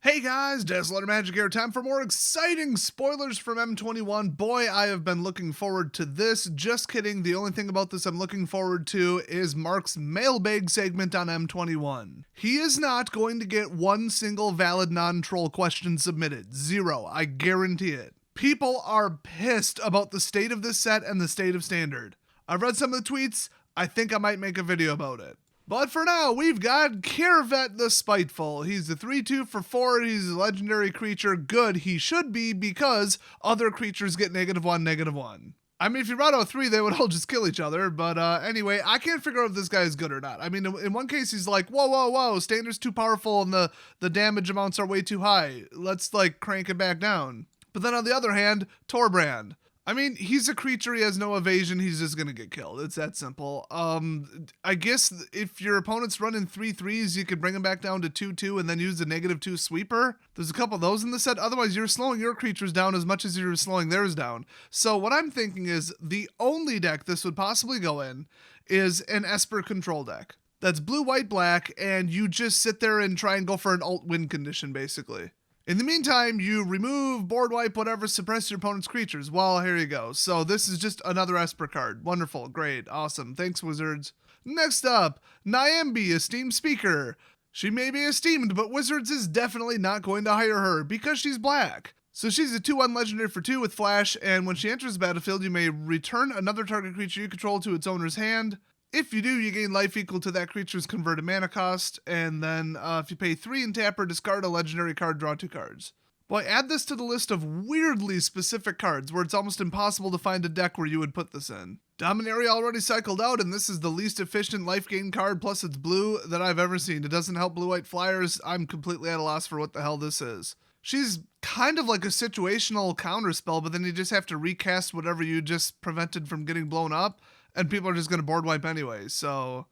Hey guys, Desolator Magic here. Time for more exciting spoilers from M21. Boy, I have been looking forward to this. Just kidding. The only thing about this I'm looking forward to is Mark's mailbag segment on M21. He is not going to get one single valid non-troll question submitted. Zero. I guarantee it. People are pissed about the state of this set and the state of Standard. I've read some of the tweets. I think I might make a video about it. But for now, we've got Keravet the Spiteful. He's a 3/2 for 4. He's a legendary creature. Good, he should be, because other creatures get -1, -1. I mean, if you Rattle 3, they would all just kill each other. But anyway, I can't figure out if this guy is good or not. I mean, in one case, he's like, whoa, Standard's too powerful and the damage amounts are way too high. Let's, crank it back down. But then on the other hand, Torbrand. I mean, he's a creature, he has no evasion, he's just gonna get killed. It's that simple. I guess if your opponent's running 3/3s, you could bring him back down to 2/2 and then use the -2 sweeper. There's a couple of those in the set, otherwise you're slowing your creatures down as much as you're slowing theirs down. So what I'm thinking is the only deck this would possibly go in is an Esper control deck. That's blue, white, black, and you just sit there and try and go for an alt win condition, basically. In the meantime, you remove, board wipe, whatever, suppress your opponent's creatures. Well, here you go. So this is just another Esper card. Wonderful, great, awesome. Thanks, Wizards. Next up, Niambi, Esteemed Speaker. She may be esteemed, but Wizards is definitely not going to hire her because she's black. So she's a 2/1 legendary for 2 with flash, and when she enters the battlefield, you may return another target creature you control to its owner's hand. If you do, you gain life equal to that creature's converted mana cost, and then if you pay 3 and tap or discard a legendary card, draw 2 cards. Boy, add this to the list of weirdly specific cards where it's almost impossible to find a deck where you would put this in. Dominaria already cycled out, and this is the least efficient life gain card, plus it's blue, that I've ever seen. It doesn't help blue-white flyers. I'm completely at a loss for what the hell this is. She's kind of like a situational counterspell, but then you just have to recast whatever you just prevented from getting blown up. And people are just going to board wipe anyway, so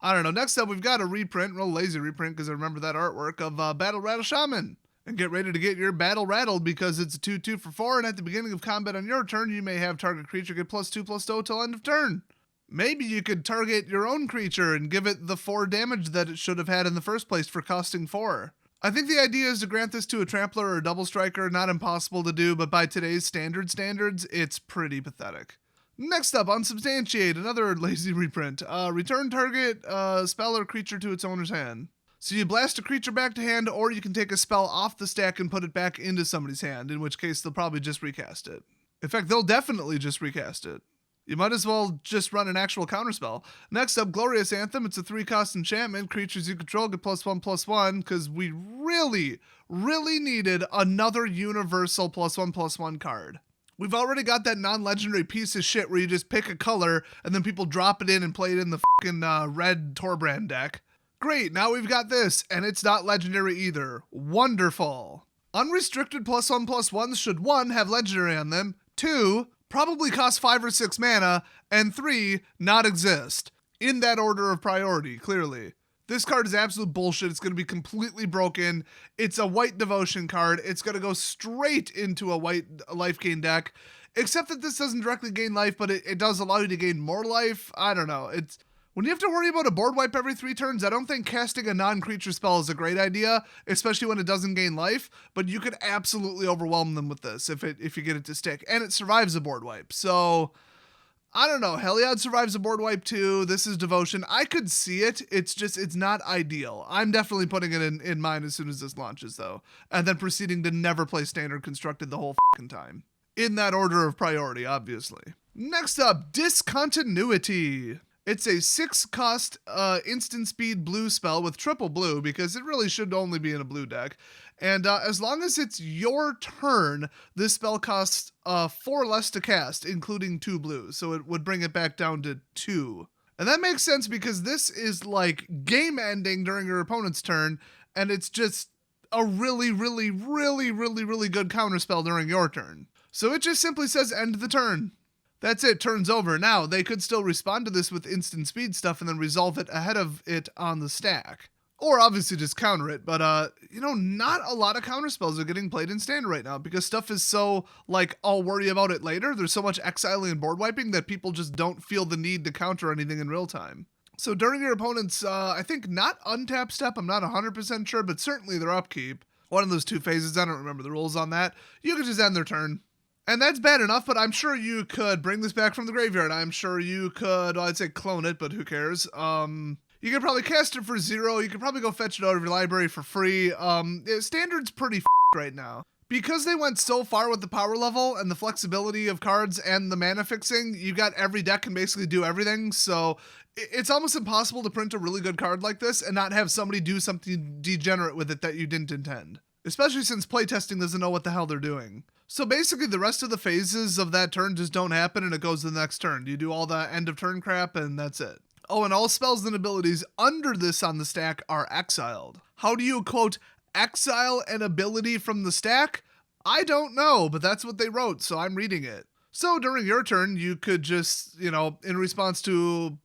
I don't know. Next up, we've got a reprint, real lazy reprint because I remember that artwork of Rattle Shaman. And get ready to get your battle rattled because it's a 2/2 for 4, and at the beginning of combat on your turn, you may have target creature get +2/+0 till end of turn. Maybe you could target your own creature and give it the 4 damage that it should have had in the first place for costing 4. I think the idea is to grant this to a Trampler or a Double Striker. Not impossible to do, but by today's standards, it's pretty pathetic. Next up, Unsubstantiate, another lazy reprint. Return target spell or creature to its owner's hand. So you blast a creature back to hand, or you can take a spell off the stack and put it back into somebody's hand, in which case they'll probably just recast it. In fact, they'll definitely just recast it. You might as well just run an actual counterspell. Next up, Glorious Anthem. It's a 3-cost enchantment. Creatures you control get +1/+1, because we really needed another universal +1/+1 card. We've already got that non-legendary piece of shit where you just pick a color and then people drop it in and play it in the fucking red Torbrand deck. Great, now we've got this, and it's not legendary either. Wonderful. Unrestricted +1/+1s should 1, have legendary on them, 2, probably cost 5 or 6 mana, and 3, not exist. In that order of priority, clearly. This card is absolute bullshit. It's going to be completely broken. It's a white devotion card. It's going to go straight into a white life gain deck, except that this doesn't directly gain life, but it does allow you to gain more life. I don't know. It's when you have to worry about a board wipe every 3 turns, I don't think casting a non-creature spell is a great idea, especially when it doesn't gain life, but you could absolutely overwhelm them with this if you get it to stick, and it survives a board wipe. So I don't know. Heliod survives a board wipe too. This is devotion. I could see it. It's not ideal. I'm definitely putting it in mine as soon as this launches though. And then proceeding to never play standard constructed the whole fucking time. In that order of priority, obviously. Next up, Discontinuity. It's a 6-cost instant speed blue spell with triple blue because it really should only be in a blue deck. And as long as it's your turn, this spell costs 4 less to cast, including 2 blues. So it would bring it back down to 2. And that makes sense because this is like game ending during your opponent's turn, and it's just a really good counterspell during your turn. So it just simply says end the turn. That's it, turn's over. Now, they could still respond to this with instant speed stuff and then resolve it ahead of it on the stack. Or obviously just counter it, but not a lot of counterspells are getting played in standard right now because stuff is so, I'll worry about it later. There's so much exiling and board wiping that people just don't feel the need to counter anything in real time. So during your opponent's, I think not untap step, I'm not 100% sure, but certainly their upkeep, one of those 2 phases. I don't remember the rules on that. You could just end their turn. And that's bad enough, but I'm sure you could bring this back from the graveyard. I'm sure you could, well, I'd say clone it, but who cares? You could probably cast it for 0. You could probably go fetch it out of your library for free. Standard's pretty right now. Because they went so far with the power level and the flexibility of cards and the mana fixing, you got every deck can basically do everything. So it's almost impossible to print a really good card like this and not have somebody do something degenerate with it that you didn't intend. Especially since playtesting doesn't know what the hell they're doing. So basically the rest of the phases of that turn just don't happen and it goes to the next turn. You do all the end of turn crap and that's it. Oh, and all spells and abilities under this on the stack are exiled. How do you, quote, exile an ability from the stack? I don't know, but that's what they wrote, so I'm reading it. So during your turn, you could just, in response to,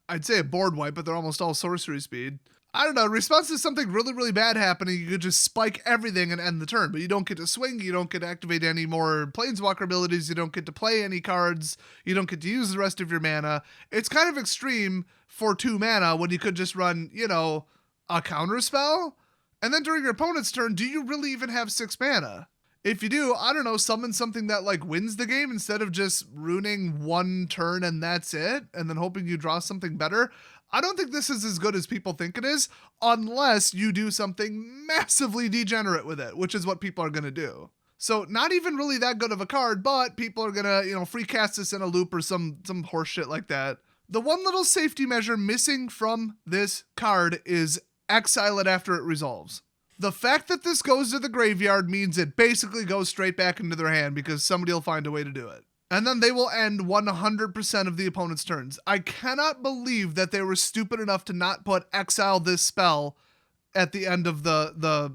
I'd say a board wipe, but they're almost all sorcery speed. I don't know, in response to something really, really bad happening, you could just spike everything and end the turn, but you don't get to swing, you don't get to activate any more Planeswalker abilities, you don't get to play any cards, you don't get to use the rest of your mana. It's kind of extreme for 2 mana when you could just run, a counter spell. And then during your opponent's turn, do you really even have 6 mana? If you do, I don't know, summon something that wins the game instead of just ruining 1 turn and that's it, and then hoping you draw something better. I don't think this is as good as people think it is, unless you do something massively degenerate with it, which is what people are going to do. So not even really that good of a card, but people are going to, free cast this in a loop or some horse shit like that. The one little safety measure missing from this card is exile it after it resolves. The fact that this goes to the graveyard means it basically goes straight back into their hand because somebody will find a way to do it. And then they will end 100% of the opponent's turns. I cannot believe that they were stupid enough to not put exile this spell at the end of the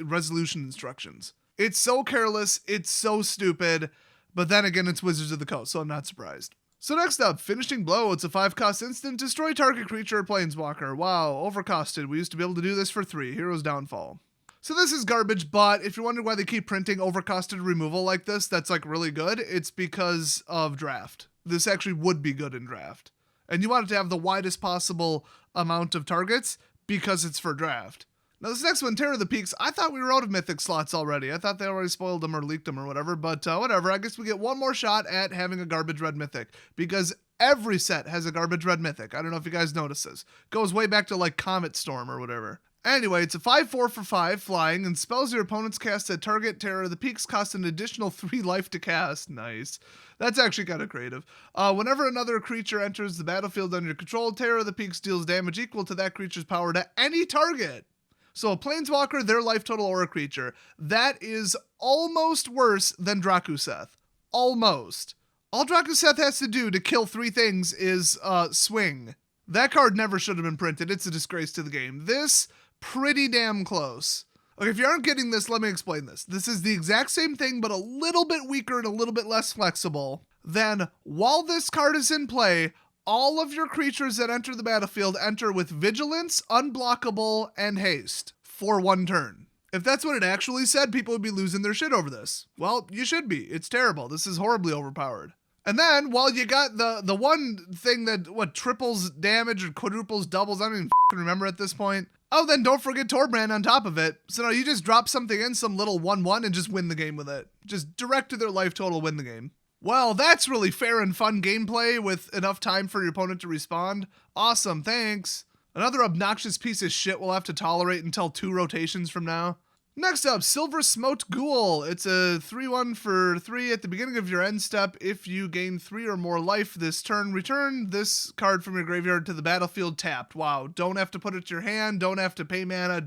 resolution instructions. It's so careless, it's so stupid, but then again, it's Wizards of the Coast, so I'm not surprised. So next up, Finishing Blow. It's a 5-cost instant, destroy target creature or planeswalker. Wow, overcosted. We used to be able to do this for 3, Hero's Downfall. So this is garbage, but if you're wondering why they keep printing overcosted removal like this, that's really good, it's because of draft. This actually would be good in draft. And you want it to have the widest possible amount of targets because it's for draft. Now this next one, Terror of the Peaks, I thought we were out of mythic slots already. I thought they already spoiled them or leaked them or whatever, but whatever. I guess we get one more shot at having a garbage red mythic because every set has a garbage red mythic. I don't know if you guys notice this. Goes way back to Comet Storm or whatever. Anyway, it's a 5/4 for 5 flying, and spells your opponents cast at target Terror of the Peaks cost an additional 3 life to cast. Nice. That's actually kind of creative. Whenever another creature enters the battlefield under your control, Terror of the Peaks deals damage equal to that creature's power to any target. So a planeswalker, their life total, or a creature. That is almost worse than Drakuseth. Almost. All Drakuseth has to do to kill 3 things is swing. That card never should have been printed. It's a disgrace to the game. This, pretty damn close. Okay, if you aren't getting this, let me explain this. This is the exact same thing, but a little bit weaker and a little bit less flexible. Then, while this card is in play, all of your creatures that enter the battlefield enter with Vigilance, Unblockable, and Haste for 1 turn. If that's what it actually said, people would be losing their shit over this. Well, you should be. It's terrible. This is horribly overpowered. And then, while you got the one thing that, triples damage or quadruples, doubles, I don't even remember at this point. Oh, then don't forget Torbrand on top of it. So now you just drop something in, some little 1/1, and just win the game with it. Just direct to their life total, win the game. Well, that's really fair and fun gameplay with enough time for your opponent to respond. Awesome, thanks. Another obnoxious piece of shit we'll have to tolerate until 2 rotations from now. Next up, Silver Smote Ghoul. It's a 3/1 for 3 at the beginning of your end step. If you gain 3 or more life this turn, return this card from your graveyard to the battlefield tapped. Wow, don't have to put it to your hand, don't have to pay mana,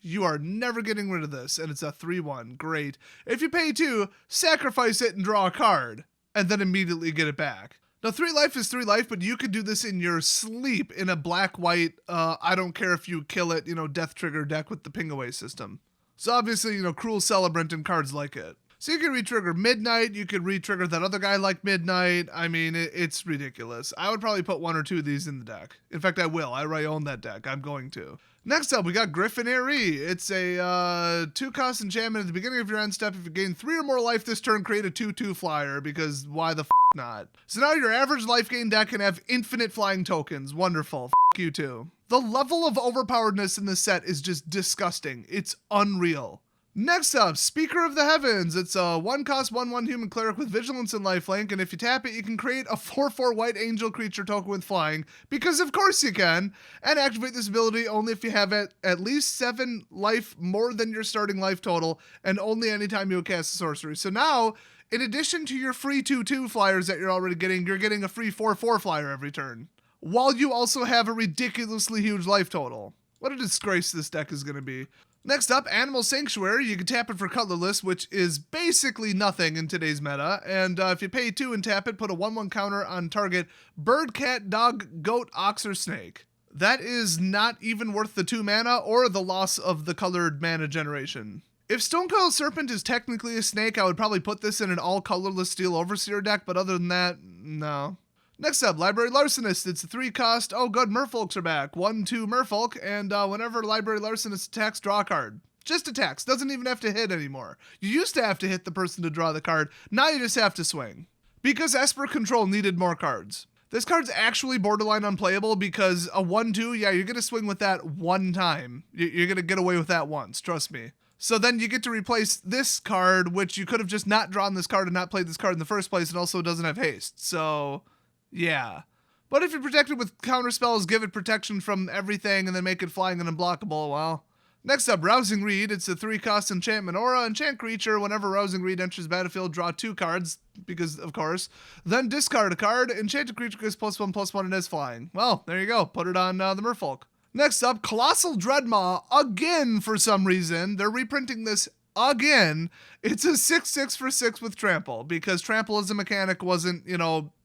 you are never getting rid of this, and it's a 3/1. Great. If you pay 2, sacrifice it and draw a card, and then immediately get it back. Now, 3 life is 3 life, but you could do this in your sleep in a black-white, I don't care if you kill it, death trigger deck with the ping-away system. So obviously, Cruel Celebrant and cards like it. So you can re-trigger Midnight, you could re-trigger that other guy like Midnight. I mean, it's ridiculous. I would probably put 1 or 2 of these in the deck. In fact, I will. I already own that deck. I'm going to. Next up, we got Griffin Ally. It's a 2-cost enchantment at the beginning of your end step. If you gain 3 or more life this turn, create a 2/2 flyer, because why the not? So now your average life gain deck can have infinite flying tokens. Wonderful. You too. The level of overpoweredness in this set is just disgusting. It's unreal. Next up, Speaker of the Heavens. It's a 1-cost 1/1 human cleric with vigilance and lifelink, and if you tap it, you can create a 4/4 white angel creature token with flying, because of course you can, and activate this ability only if you have at least 7 life more than your starting life total, and only anytime you cast a sorcery. So now, in addition to your free 2/2 flyers that you're already getting, you're getting a free 4/4 flyer every turn, while you also have a ridiculously huge life total. What a disgrace this deck is going to be. Next up, Animal Sanctuary. You can tap it for colorless, which is basically nothing in today's meta. And if you pay 2 and tap it, put a 1/1 counter on target bird, cat, dog, goat, ox, or snake. That is not even worth the 2 mana or the loss of the colored mana generation. If Stonecoil Serpent is technically a snake, I would probably put this in an all colorless Steel Overseer deck, but other than that, no. Next up, Library Larsonist. It's a 3-cost. Oh, good, Merfolks are back. 1/2 Merfolk, and whenever Library Larsonist attacks, draw a card. Just attacks. Doesn't even have to hit anymore. You used to have to hit the person to draw the card. Now you just have to swing. Because Esper Control needed more cards. This card's actually borderline unplayable because a 1/2, yeah, you're going to swing with that one time. You're going to get away with that once, trust me. So then you get to replace this card, which you could have just not drawn this card and not played this card in the first place, and also doesn't have haste. So yeah. But if you protect it with counter spells, give it protection from everything, and then make it flying and unblockable, well. Next up, Rousing Reed. It's a 3-cost enchantment aura. Enchant creature. Whenever Rousing Reed enters battlefield, draw 2 cards, because of course. Then discard a card. Enchanted creature gets +1/+1 and is flying. Well, there you go. Put it on the Merfolk. Next up, Colossal Dreadmaw. Again, for some reason. They're reprinting this again. It's a 6/6 for 6 with trample, because trample as a mechanic wasn't,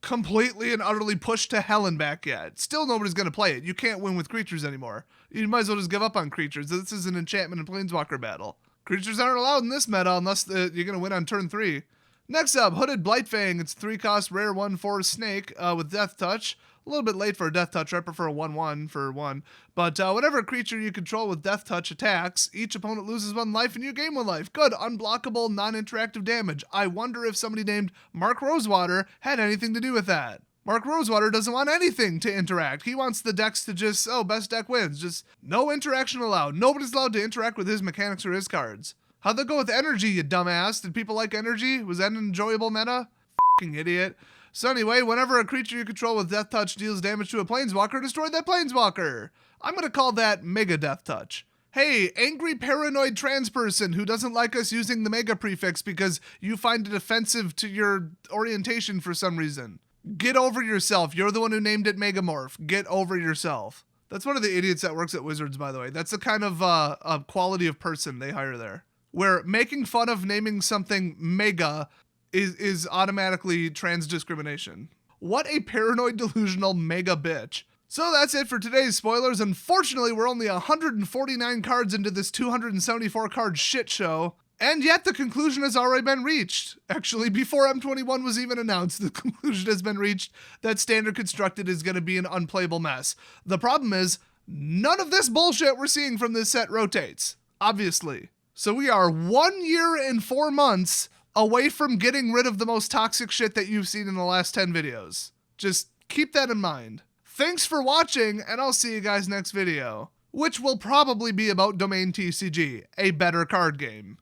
completely and utterly pushed to hell and back yet. Still nobody's going to play it. You can't win with creatures anymore. You might as well just give up on creatures. This is an enchantment and planeswalker battle. Creatures aren't allowed in this meta unless you're going to win on turn 3. Next up, Hooded Blightfang. It's 3-cost rare 1/4 snake with Death Touch. A little bit late for a Death Touch. I prefer a 1/1 for 1. But whenever a creature you control with Death Touch attacks, each opponent loses 1 life and you gain 1 life. Good, unblockable, non-interactive damage. I wonder if somebody named Mark Rosewater had anything to do with that. Mark Rosewater doesn't want anything to interact. He wants the decks to just, best deck wins. Just no interaction allowed. Nobody's allowed to interact with his mechanics or his cards. How'd that go with energy, you dumbass? Did people like energy? Was that an enjoyable meta? Fucking idiot. So anyway, whenever a creature you control with Death Touch deals damage to a planeswalker, destroy that planeswalker. I'm going to call that Mega Death Touch. Hey, angry paranoid trans person who doesn't like us using the Mega prefix because you find it offensive to your orientation for some reason. Get over yourself. You're the one who named it Megamorph. Get over yourself. That's one of the idiots that works at Wizards, by the way. That's the kind of quality of person they hire there. Where making fun of naming something Mega is automatically trans discrimination. What a paranoid, delusional mega bitch. So that's it for today's spoilers. Unfortunately, we're only 149 cards into this 274 card shit show. And yet the conclusion has already been reached. Actually, before M21 was even announced, the conclusion has been reached that Standard Constructed is going to be an unplayable mess. The problem is, none of this bullshit we're seeing from this set rotates. Obviously. So we are 1 year and 4 months away from getting rid of the most toxic shit that you've seen in the last 10 videos. Just keep that in mind. Thanks for watching, and I'll see you guys next video, which will probably be about Domain TCG, a better card game.